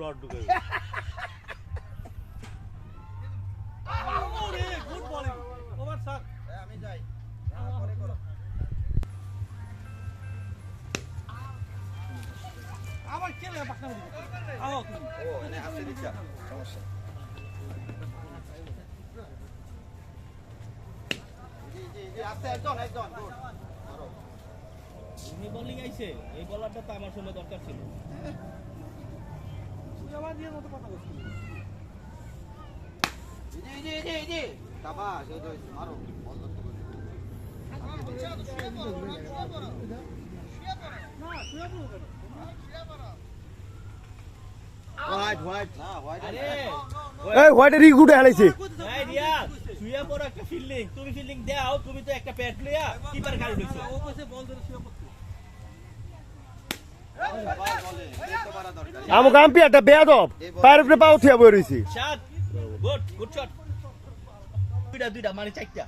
rod ঢুকে good bowling over sir আমি যাই পরে করো আবার কেলে পাকনা দিবে আও তুমি ও এনে আসছে দিছা সমস্যা জি আসছে একজন গুড মারো উনি বোলিং আইছে এই বলারটা তো আমার সময় দরকার ছিল সুজামা দিয়ে মতো কথা বলছিস জি শাবাশ এই তো মারো বল ধরতে বল শুয়ে পড়ো না শুয়ে পড়ো কেন হোয়াইট না হোয়াইট আরে এই হোয়াইট রি গুড হেলাইছে এই রিয়া শুয়ে পড়ো একটা ফিল্ডিং তুমি ফিল্ডিং দাও তুমি তো একটা প্যাড লইয়া কিপার খালি লইছো ও কইছে বল ধরে শুয়ে পড়তে আমো গাম্পিয়াটা বেয়াদব পায়ের উপরে পা উঠিয়া বই রইছি শট গুড শট দুইটা মানে চারটা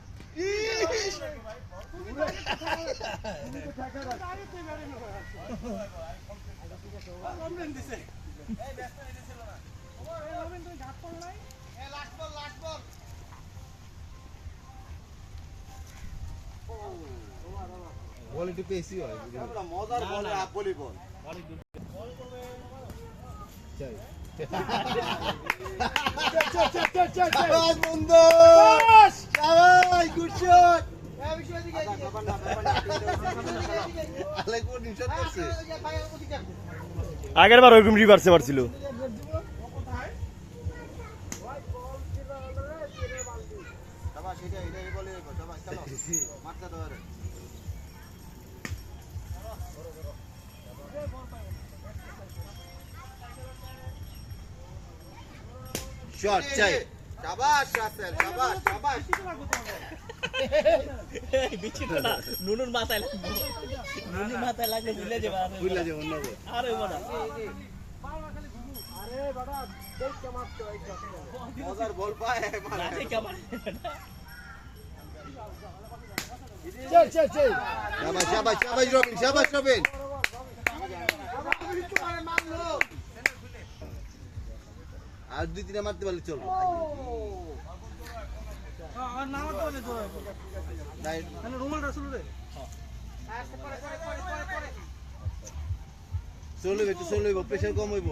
বল একটু বেশি হয় মজার বল আপ বলি বল চাই শাবাশ বন্ধু শাবাশ গুড শট আগের বার ওরকম রিভার্সে মারছিল শট চাই শাবাশ রাসেল শাবাশ এই বিচিত্র না নুনুর মাথায় লাগবে ভুলে যাবে অন্য আরে বড়া মজার বল পায় মাঠে কেমন শাবাশ রবিন আর দুই তিনটা মারতে পারলে চলবো চলবে প্রেশার কম হইব